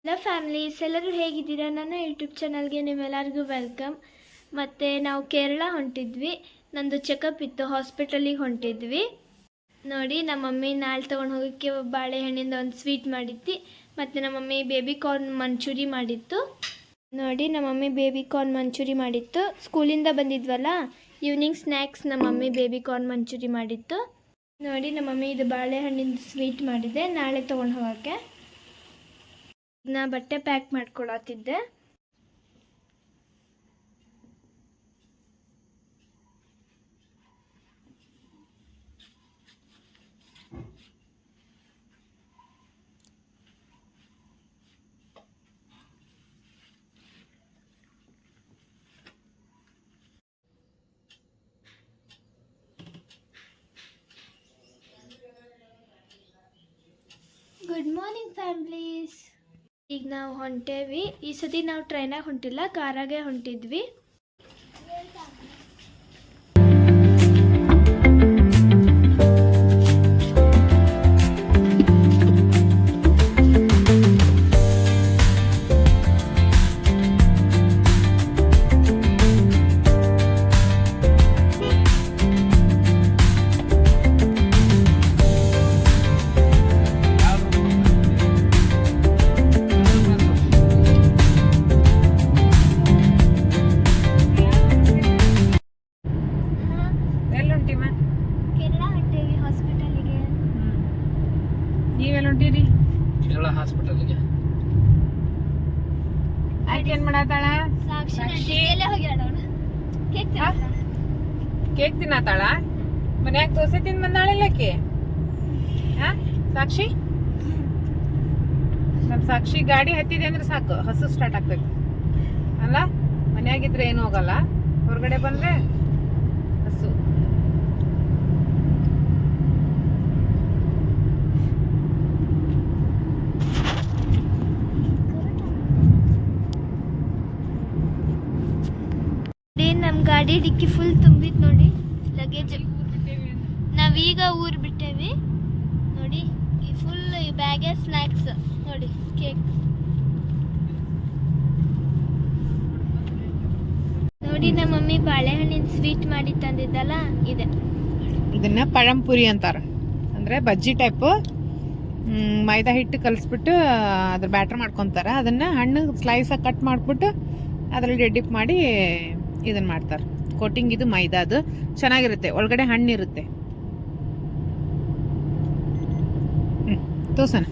Hello families, ಎಲ್ಲರೂ ಹೇಗಿದ್ದೀರಾ? ನನ್ನ ಯೂಟ್ಯೂಬ್ ಚಾನಲ್ಗೆ ನಿಮ್ಮೆಲ್ಲರಿಗೂ ವೆಲ್ಕಮ್. ಮತ್ತು ನಾವು ಕೇರಳ ಹೊಂಟಿದ್ವಿ. ನಂದು ಚೆಕಪ್ ಇತ್ತು, ಹಾಸ್ಪಿಟಲಿಗೆ ಹೊಂಟಿದ್ವಿ. ನೋಡಿ, ನಮ್ಮ ಮಮ್ಮಿ ನಾಳೆ ತೊಗೊಂಡು ಹೋಗೋಕ್ಕೆ ಬಾಳೆಹಣ್ಣಿಂದ ಒಂದು ಸ್ವೀಟ್ ಮಾಡಿತ್ತು. ಮತ್ತು ನಮ್ಮ ಮಮ್ಮಿ ಬೇಬಿ ಕಾರ್ನ್ ಮಂಚೂರಿ ಮಾಡಿತ್ತು. ನೋಡಿ, ನಮ್ಮ ಮಮ್ಮಿ ಬೇಬಿ ಕಾರ್ನ್ ಮಂಚೂರಿ ಮಾಡಿತ್ತು. ಸ್ಕೂಲಿಂದ ಬಂದಿದ್ವಲ್ಲ, ಈವ್ನಿಂಗ್ ಸ್ನ್ಯಾಕ್ಸ್ ನಮ್ಮ ಮಮ್ಮಿ ಬೇಬಿ ಕಾರ್ನ್ ಮಂಚೂರಿ ಮಾಡಿತ್ತು. ನೋಡಿ, ನಮ್ಮ ಮಮ್ಮಿ ಇದು ಬಾಳೆಹಣ್ಣಿಂದ ಸ್ವೀಟ್ ಮಾಡಿದೆ, ನಾಳೆ ತೊಗೊಂಡು ಹೋಗೋಕ್ಕೆ. ನಾ ಬಟ್ಟೆ ಪ್ಯಾಕ್ ಮಾಡ್ಕೊಳತ್ತಿದ್ದೆ. Good morning families. ಈಗ ನಾವು ಹೊಂಟೇವಿ. ಈ ಸತಿ ನಾವು ಟ್ರೈನಾಗ ಹೊಂಟಿಲ್ಲ, ಕಾರಾಗೆ ಹೊಂಟಿದ್ವಿ. ನೀವೆಲ್ಲ ಹೊಂಟಿರಿ? ಕೇರಳ ಹಾಸ್ಪಿಟಲ್ಗೆ. ಆಯ್ತು, ಏನ್ ಮಾಡತ್ತಾಳ? ಕೇಕ್ ತಿನ್ನತ್ತಾಳ. ಮನ್ಯಾಗ ದೋಸೆ ತಿಂದು ಬಂದಾಳಿಲ್ಲಕ್ಕೆ. ಸಾಕ್ಷಿ, ನಮ್ ಸಾಕ್ಷಿ ಗಾಡಿ ಹತ್ತಿದೆ ಅಂದ್ರೆ ಸಾಕು, ಹಸು ಸ್ಟಾರ್ಟ್ ಆಗ್ತೈತಿ ಅಲ್ಲ. ಮನ್ಯಾಗಿದ್ರೆ ಏನು ಹೋಗಲ್ಲ, ಹೊರಗಡೆ ಬಂದ್ರೆ ಹಸು. ನಮ್ಮ ಗಾಡಿ ಡಿಕ್ಕಿ ಫುಲ್ ತುಂಬಿತ್ತು ನೋಡಿ, ಲಗೇಜ್. ನಾವೀಗ ಊರು ಬಿಟ್ಟೇವಿ ನೋಡಿ. ಈ ಫುಲ್ ಈ ಬ್ಯಾಗೆ ಸ್ನ್ಯಾಕ್ಸ್ ನೋಡಿ, ಕೇಕ್ ನೋಡಿ. ನಮ್ಮ ಮಮ್ಮಿ ಬಾಳೆಹಣ್ಣಿನ ಸ್ವೀಟ್ ಮಾಡಿ ತಂದಿದ್ದಲ್ಲ, ಇದೆ. ಇದನ್ನ ಪഴಂಪುರಿ ಅಂತಾರ, ಅಂದ್ರೆ ಬಜ್ಜಿ ಟೈಪ್. ಮೈದಾ ಹಿಟ್ಟು ಕಲಿಸ್ಬಿಟ್ಟು ಅದ್ರ ಬ್ಯಾಟರ್ ಮಾಡ್ಕೊತಾರ. ಅದನ್ನ ಹಣ್ಣು ಸ್ಲೈಸ್ ಆಗಿ ಕಟ್ ಮಾಡ್ಬಿಟ್ಟು ಅದ್ರಲ್ಲಿ ಡಿಪ್ ಮಾಡಿ ಇದನ್ನ ಮಾಡ್ತಾರೆ. ಕೋಟಿಂಗ್ ಇದು ಮೈದಾದು, ಚೆನ್ನಾಗಿರುತ್ತೆ. ಒಳಗಡೆ ಹಣ್ಣಿರುತ್ತೆ. ತೋರ್ಸಣ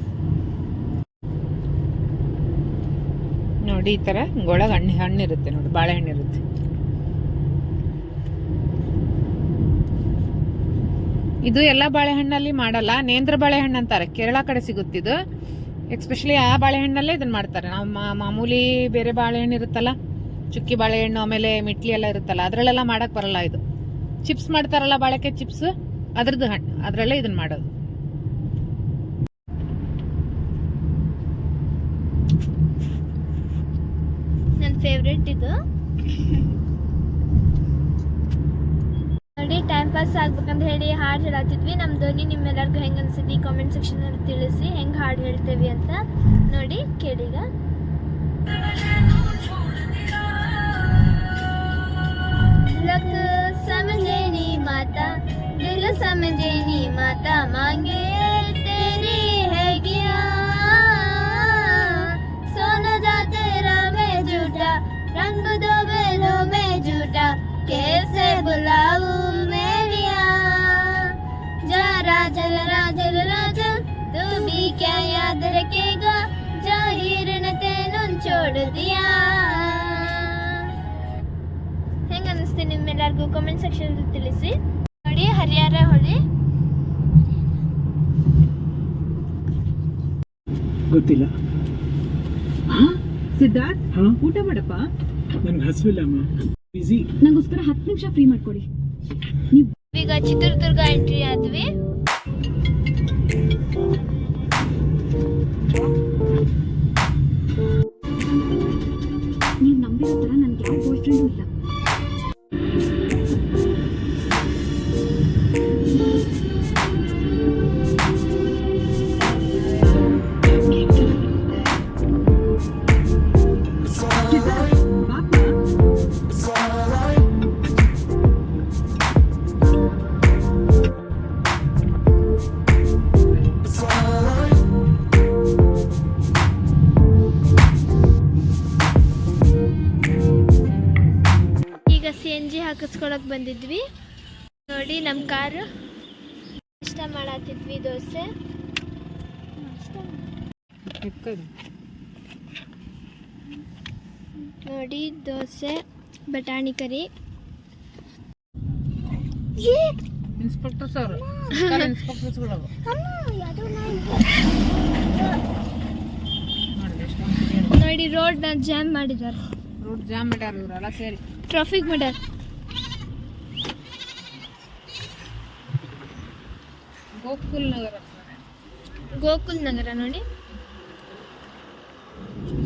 ನೋಡಿ, ಈ ತರ ಒಳಗೆ ಹಣ್ಣಿರುತ್ತೆ ನೋಡಿ, ಬಾಳೆಹಣ್ಣಿರುತ್ತೆ. ಇದು ಎಲ್ಲ ಬಾಳೆಹಣ್ಣಲ್ಲಿ ಮಾಡಲ್ಲ, ನೇಂದ್ರ ಬಾಳೆಹಣ್ಣು ಅಂತಾರೆ, ಕೇರಳ ಕಡೆ ಸಿಗುತ್ತಿದ್ದು. ಎಸ್ಪೆಷಲಿ ಆ ಬಾಳೆಹಣ್ಣಲ್ಲೇ ಇದನ್ನ ಮಾಡ್ತಾರೆ. ನಾವು ಮಾಮೂಲಿ ಬೇರೆ ಬಾಳೆಹಣ್ಣು ಇರುತ್ತಲ್ಲ, ಚುಕ್ಕಿ ಬಾಳೆಹಣ್ಣು, ಆಮೇಲೆ ಮಿಟ್ಲಿ ಎಲ್ಲ ಇರುತ್ತಲ್ಲ, ಅದ್ರಲ್ಲೆಲ್ಲ ಮಾಡಕ್ ಬರಲ್ಲ. ಇದು ಚಿಪ್ಸ್ ಮಾಡ್ತಾರಲ್ಲ, ಬಾಳೆಕಾಯಿ ಚಿಪ್ಸ್, ಅದ್ರದ್ದು ಹಣ್ಣು, ಅದ್ರಲ್ಲೇ ಇದನ್ನ ಮಾಡೋದು. ನನ್ನ ಫೇವ್ರೆಟ್ ಇದು ನೋಡಿ. ಟೈಮ್ ಪಾಸ್ ಆಗ್ಬೇಕಂತ ಹೇಳಿ ಹಾಡು ಹೇಳತ್ತಿದ್ವಿ. ನಮ್ಮ ಧ್ವನಿ ನಿಮ್ಮೆಲ್ಲರಿಗೂ ಹೆಂಗೆ ಅನ್ಸುತ್ತೆ ಕಾಮೆಂಟ್ ಸೆಕ್ಷನ್ ಅಲ್ಲಿ ತಿಳಿಸಿ, ಹೆಂಗೆ ಹಾಡು ಹೇಳ್ತೇವಿ ಅಂತ. ನೋಡಿ, ಕೇಳೀಗ. लक समझे नी माता, दिल समझे नी माता, मांगे तेरी है गया। सोना जा तेरा मैं झूठा, रंग दो बेलों में झूठा, कैसे बुलाऊं मेरिया। जा राजल राजल राजल, तू भी क्या याद रखेगा, जाहिर न तेनों छोड़ दिया. ಹೆಂಗೆ ಅನಿಸ್ತೀನಿ ನಿಮ್ಮೆಲ್ಲರಿಗೂ ಕಾಮೆಂಟ್ ಸೆಕ್ಷನ್ ತಿಳಿಸಿ. ನೋಡಿ, ಹರಿಹರ ಹೊಳಿ ಗೊತ್ತಿಲ್ಲ. ಸಿದ್ಧಾರ್ಥ್, ಊಟ ಮಾಡಪ್ಪ. ನನ್ಗೆ ಹಸಿವಿಲ್ಲಮ್ಮ, ಬಿಸಿ. ನಂಗೋಸ್ಕರ 10 ನಿಮಿಷ ಫ್ರೀ ಮಾಡ್ಕೊಡಿ. ಈಗ ಚಿತ್ರದುರ್ಗ ಎಂಟ್ರಿ ಆದ್ವಿ. ನೀವು ನಂಬಿರೋ ಥರ ನನಗೆ ಯಾವ ಬಾಯ್ ಫ್ರೆಂಡು ಇಲ್ಲ. ಹಾಕಿಸ್ಕೊಳಕ್ ಬಂದಿದ್ವಿ. ನೋಡಿ ನಮ್ಮ ಕಾರು ಇಷ್ಟ ಮಾಡತ್ತಿದ್ವಿ ದೋಸೆ. ನೋಡಿ ದೋಸೆ ಬಟಾಣಿ ಕರಿ. ಇನ್ಸ್ಪೆಕ್ಟರ್ ಸರ್ ಇನ್ಸ್ಪೆಕ್ಟರ್ಸ್ಗಳು ನೋಡಿ ರೋಡ್ನ ಜಾಮ್ ಮಾಡಿದ್ದಾರೆ. ರೋಡ್ ಜಾಮ್ ಮಾಡ್ಯಾರ ಇವರೆಲ್ಲ ಸೇರಿ, ಟ್ರಾಫಿಕ್ ಮಾಡ್ಯಾರ. ಗೋಕುಲ್ ನಗರ ಗೋಕುಲ್ ನಗರ ನೋಡಿ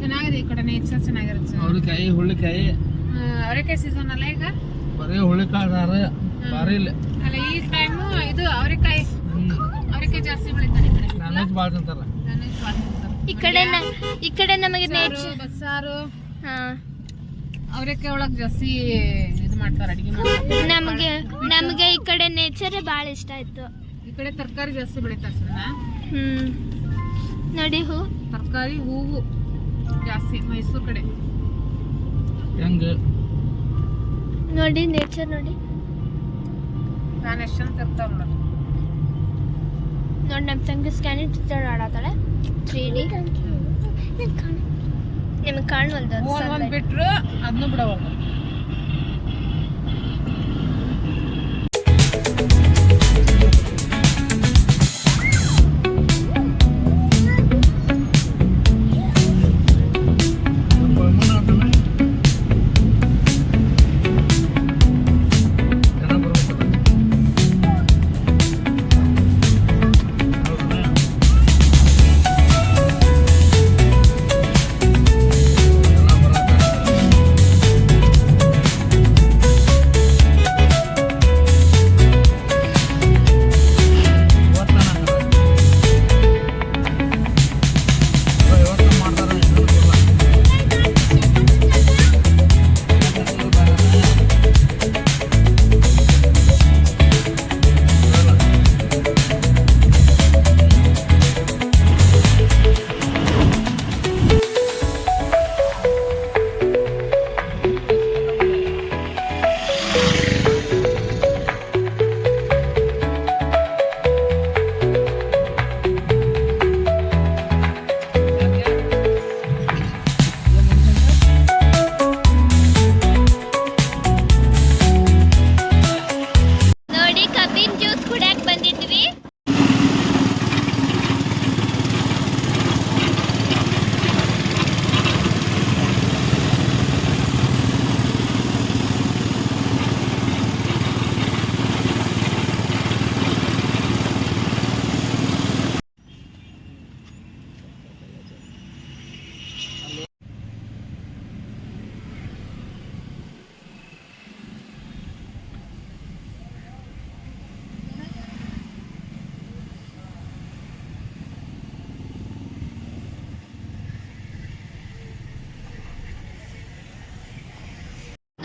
ಚೆನ್ನಾಗಿದೆ. ಈ ಕಡೆ ನೇಚರ್ ಚೆನ್ನಾಗಿರುತ್ತೆ. ಅವರೆಕಾಯಿ ಹುಳ್ಳಿಕಾಯಿ ಅವರೆಕಾಯಿ ಸೀಸನ್ ಅಲ್ಲ ಈಗ, ಬರೀ ಹುಳ್ಳಿಕಾಯಿ ಭಾರಿ ಇಲ್ಲ. ಅಲ್ಲ ಈ ಟೈಮು ಇದು ಅವರೆಕಾಯಿ ಜಾಸ್ತಿ ಬೆಳಿತಾರೆ ಈ ಕಡೆ. ನಾನ್ ವೆಜ್ ಭಾಳ ತಿಂತಾರ. ಈ ಕಡೆ ನಮಗೆ ನೇಚರ್ ಬಸ್ಸಾರು ಹಾ ಅವರೆಕಾಯಿ ಒಳಗೆ ಜಾಸ್ತಿ ಇದು ಮಾಡ್ತಾರೆ, ಅಡಿಗೆ ಮಾಡ್ತಾರೆ. ನಮಗೆ ಈ ಕಡೆ ನೇಚರೇ ಭಾಳ ಇಷ್ಟ ಆಯ್ತು. ಈ ಕಡೆ ತರಕಾರಿ ಜಾಸ್ತಿ ಬೆಳಿತಾರೆ ಸಣ್ಣ. ನೋಡಿ ತರಕಾರಿ ಹೂವು ಜಾಸ್ತಿ ಮೈಸೂರು ಕಡೆ. ಹೆಂಗ ನೋಡಿ ನೇಚರ್ ನೋಡಿ. ನಾನು ಎಷ್ಟು ಜನ ತರ್ತಾವ ನೋಡ. ನೋಡಿ ನಮ್ಮ ತಂಗಿ ಸ್ಕ್ಯಾನಿಂಗ್ ಟಿಚರ್ ಆಡತ್ತಾಳೆ 3D. ನಿಮಗೆ ಕಾಣವಲ್ದು ಒಂದು ಬಿಟ್ರು ಅದನ್ನು ಬಿಡವಲ್ಲ.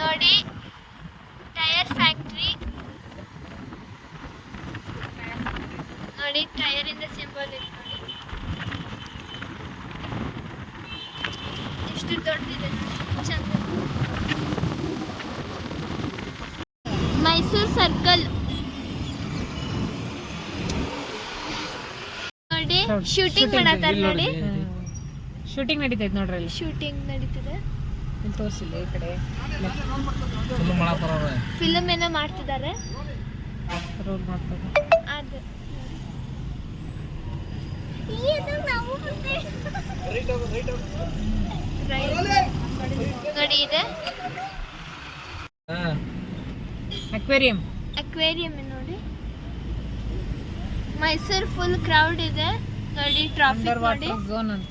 ನೋಡಿ ಟೈರ್ ಫ್ಯಾಕ್ಟ್ರಿ. ನೋಡಿ ಟೈರ್ ಇಂದ ಸಿಂಬಲ್ ಇದೆ ನೋಡಿ. ಎಷ್ಟು ದೊಡ್ಡದಿದೆ ಚಂದ. ಮೈಸೂರು ಸರ್ಕಲ್ ನೋಡಿ. ಶೂಟಿಂಗ್ ಮಾಡತ್ತಾರ ನೋಡಿ. ಶೂಟಿಂಗ್ ನಡೀತೈತೆ ನೋಡ್ರಿ ಅಲ್ಲಿ. ಶೂಟಿಂಗ್ ನಡೀತಿದೆ. ತೋರಿಸಿಲ್ಲ ಈ ಕಡೆ ಫಿಲಮ್ ಏನೋ ಮಾಡ್ತಿದ್ದಾರೆ. ರೋಲ್ ಮಾಡ್ತಾರೆ ಅದು ನೋಡಿ ಇದೆ ಅಕ್ವೇರಿಯಂ. ಅಕ್ವೇರಿಯಂ ನೋಡಿ. ಮೈಸೂರು ಫುಲ್ ಕ್ರೌಡ್ ಇದೆ ನೋಡಿ. ಟ್ರಾಫಿಕ್ ಅಂಡರ್ ನೋಡಿ. ವಾಟರ್ ಝೋನ್ ಅಂತ.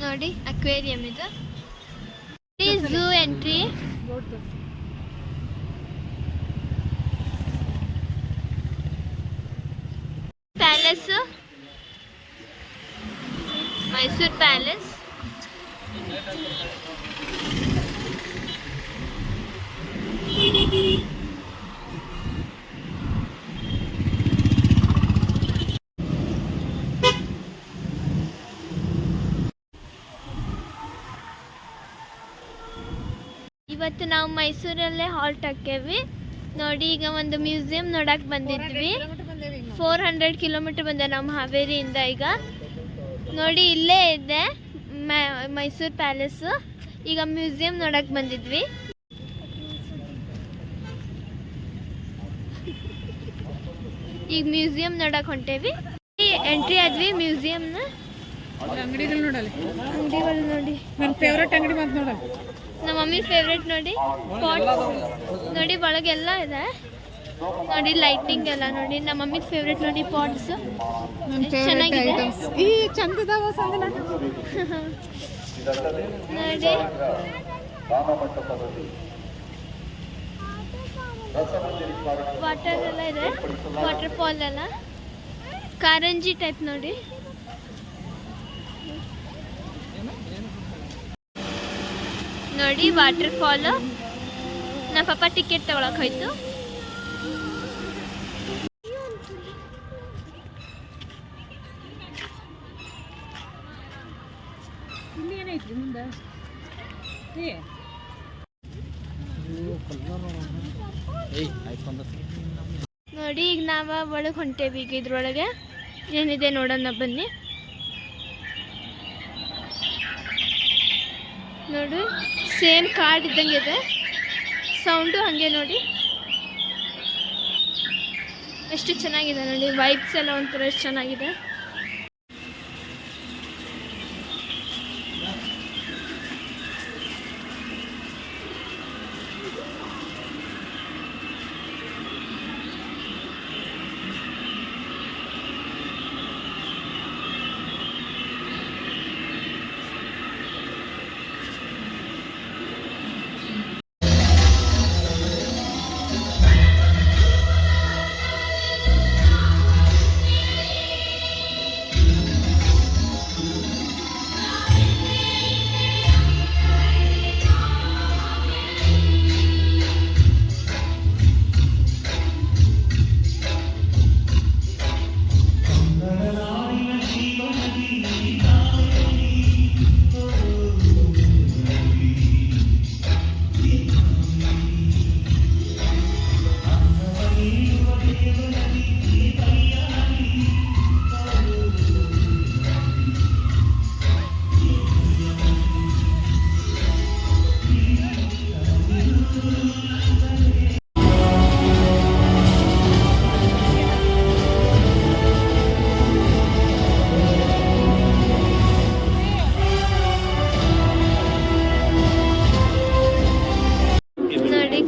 ನೋಡಿ ಅಕ್ವೇರಿಯಂ ಇದು. Zoo entry. Palace Mysuru palace. ಮತ್ತು ನಾವು ಮೈಸೂರಲ್ಲೇ ಹಾಲ್ಟ್ ಹಾಕೇವಿ ನೋಡಿ. ಈಗ ಒಂದು ಮ್ಯೂಸಿಯಂ ನೋಡಕ್ಕೆ ಬಂದಿದ್ವಿ. 400 ಕಿಲೋಮೀಟರ್ ಬಂದೆ ನಮ್ಮ ಹಾವೇರಿಯಿಂದ. ಈಗ ನೋಡಿ ಇಲ್ಲೇ ಇದೆ ಮೈಸೂರು ಪ್ಯಾಲೇಸು. ಈಗ ಮ್ಯೂಸಿಯಂ ನೋಡಕ್ಕೆ ಬಂದಿದ್ವಿ. ಈಗ ಮ್ಯೂಸಿಯಂ ನೋಡಕ್ಕೆ ಹೊಂಟೇವಿ. ಎಂಟ್ರಿ ಆದ್ವಿ ಮ್ಯೂಸಿಯಂನ. ಅಂಗಡಿಗಳು ನೋಡಲಿ, ಅಂಗಡಿಗಳು ನೋಡಿ. ನನ್ನ ಫೇವ್ರೆಟ್ ಅಂಗಡಿ ಬಂತು ನೋಡಲಿ. ನಮ್ಮ ಮಮ್ಮಿ ಫೇವ್ರೆಟ್ ನೋಡಿ. ಪಾಟ್ಸ್ ನೋಡಿ, ಒಳಗೆಲ್ಲ ಇದೆ ನೋಡಿ. ಲೈಟಿಂಗ್ ಎಲ್ಲ ನೋಡಿ. ನಮ್ಮ ಮಮ್ಮಿ ಫೇವ್ರೆಟ್ ನೋಡಿ ಪಾಟ್ಸ್. ಚೆನ್ನಾಗಿದೆ ಈ ಚಂದದಾವ ಸಂಗನ ನೋಡಿ. ವಾಟರ್ ಎಲ್ಲ ಇದೆ, ವಾಟರ್ ಫಾಲ್ ಎಲ್ಲ ಕಾರಂಜಿ ಟೈಪ್ ನೋಡಿ. ನೋಡಿ ವಾಟರ್ ಫಾಲ್. ನಮ್ಮ ಪಾಪ ಟಿಕೆಟ್ ತಗೊಳಕ್ ಹೋಯ್ತು. ಇಲ್ಲಿ ಏನೈತಿ ಮುಂದೆ? ನೋಡಿ ಈಗ ನಾವು ಒಳಗೆ ಹೊಂಟೇವಿ. ಈಗ ಇದ್ರೊಳಗೆ ಏನಿದೆ ನೋಡೋಣ ಬನ್ನಿ. ನೋಡು ಸೇಮ್ ಕಾರ್ಡ್ ಇದ್ದಂಗೆ ಇದೆ, ಸೌಂಡು ಹಾಗೆ ನೋಡಿ. ಎಷ್ಟು ಚೆನ್ನಾಗಿದೆ ನೋಡಿ. ವೈಬ್ಸ್ ಎಲ್ಲ ಒಂಥರ ಎಷ್ಟು ಚೆನ್ನಾಗಿದೆ.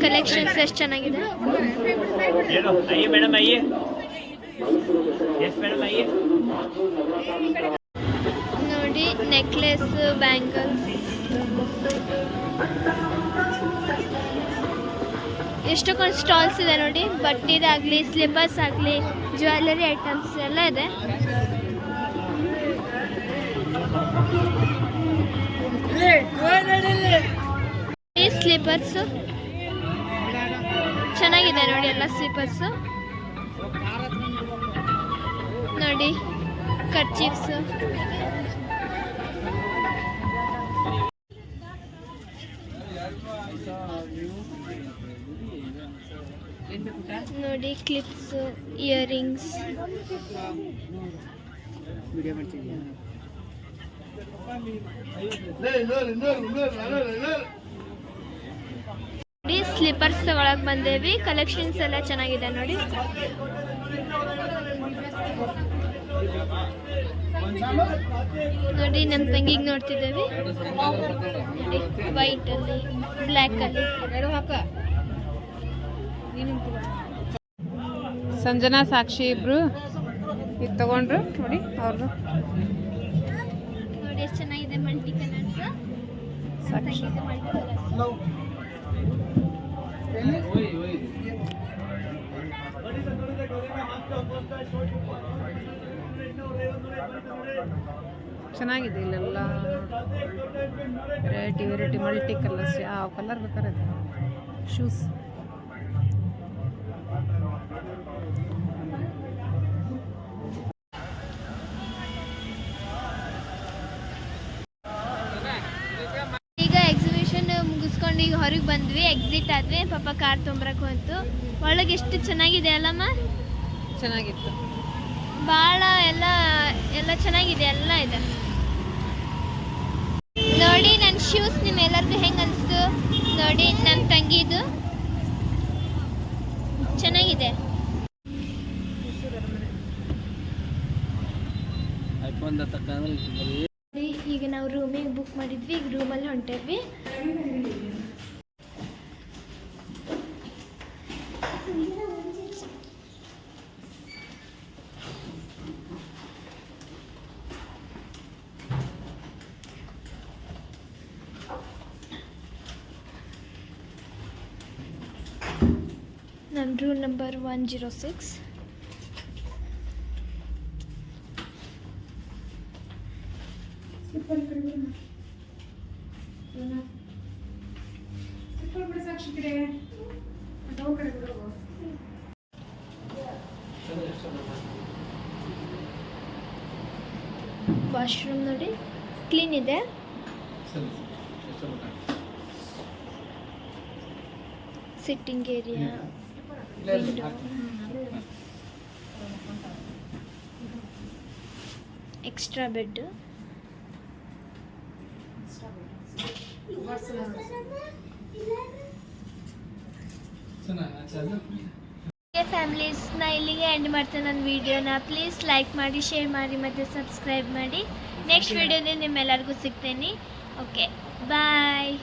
ಕಲೆಕ್ಷನ್ಸ್ ಎಷ್ಟು ಚೆನ್ನಾಗಿದೆ ನೋಡಿ. ನೆಕ್ಲೆಸ್, ಬ್ಯಾಂಗಲ್ಸ್, ಎಷ್ಟೊಂದು ಸ್ಟಾಲ್ಸ್ ಇದೆ ನೋಡಿ. ಬಟ್ಟೆದಾಗಲಿ, ಸ್ಲಿಪ್ಪರ್ಸ್ ಆಗಲಿ, ಜ್ಯುವೆಲ್ಲರಿ ಐಟಮ್ಸ್ ಎಲ್ಲ ಇದೆ. ಸ್ಲಿಪ್ಪರ್ಸು ಚೆನ್ನಾಗಿದೆ ನೋಡಿ. ಎಲ್ಲ ಸ್ಲಿಪ್ಪರ್ಸು ನೋಡಿ. ಕರ್ಚೀಫ್ಸ್ ನೋಡಿ. ಕ್ಲಿಪ್ಸ್, ಇಯರಿಂಗ್ಸ್ ನೋಡಿ. ಸ್ಲಿಪ್ಪರ್ಸ್ ತಗೊಳಕ್ ಬಂದೇವಿ. ಕಲೆಕ್ಷನ್ಸ್ ಎಲ್ಲ ಚೆನ್ನಾಗಿದೆ ನೋಡಿ. ನೋಡಿ ನಮ್ಮ ತಂಗಿಗೆ ನೋಡ್ತಿದ್ದೇವೆ. ವೈಟ್ ಅಲ್ಲಿ, ಬ್ಲ್ಯಾಕ್ ಅಲ್ಲಿ. ಸಂಜನಾ, ಸಾಕ್ಷಿ ಇಬ್ರು ಇದು ತಗೊಂಡ್ರು ನೋಡಿ. ಅವ್ರದ್ದು ನೋಡಿ ಎಷ್ಟು ಚೆನ್ನಾಗಿದೆ. Multi colours. Sakshi multi colours ಚೆನ್ನಾಗಿದೆ. ಇಲ್ಲೆಲ್ಲ ವೆರೈಟಿ ವೆರೈಟಿ ಮಲ್ಟಿ ಕಲರ್ಸ್. ಯಾವ ಕಲರ್ ಬೇಕಾದ್ರೆ ಶೂಸ್. ಈಗ ಎಕ್ಸಿಬಿಷನ್ ಮುಗಿಸ್ಕೊಂಡು ಈಗ ಹೊರಗೆ ಬಂದ್ವಿ, ಎಕ್ಸಿಟ್ ಆದ್ವಿ. ಪಾಪ ಕಾರ್ ತೊಂಬರಕ್ಕೆ ಹೋಯ್ತು. ಒಳಗೆ ಎಷ್ಟು ಚೆನ್ನಾಗಿದೆ ಅಲ್ಲಮ್ಮ, ಚೆನ್ನಾಗಿತ್ತು. ಭಾಳ ಎಲ್ಲ ಚೆನ್ನಾಗಿದೆ, ಎಲ್ಲ ಇದೆ. ನೋಡಿ ನನ್ನ ಶೂಸ್ ನಿಮ್ಮೆಲ್ಲರಿಗೂ ಹೆಂಗೆ ಅನಿಸ್ತು ನೋಡಿ. ನನ್ನ ತಂಗಿದು ಚೆನ್ನಾಗಿದೆ. ಈಗ ನಾವು ರೂಮಿಗೆ ಬುಕ್ ಮಾಡಿದ್ವಿ, ಈಗ ರೂಮಲ್ಲಿ ಹೊಂಟೇವಿ. ನನ್ನ ರೂಲ್ ನಂಬರ್ 106. ವಾಶ್ರೂಮ್ ನೋಡಿ ಕ್ಲೀನ್ ಇದೆ. Sitting area, window, extra bed. ಫ್ಯಾಮಿಲೀಸ್ನ ಇಲ್ಲಿಗೆ ಎಂಡ್ ಮಾಡ್ತೇನೆ ನನ್ನ ವಿಡಿಯೋನ. ಪ್ಲೀಸ್ ಲೈಕ್ ಮಾಡಿ, ಶೇರ್ ಮಾಡಿ ಮತ್ತು ಸಬ್ಸ್ಕ್ರೈಬ್ ಮಾಡಿ. ನೆಕ್ಸ್ಟ್ ವಿಡಿಯೋದಲ್ಲಿ ನಿಮ್ಮೆಲ್ಲರಿಗೂ ಸಿಗ್ತೇನೆ. ಓಕೆ, ಬಾಯ್.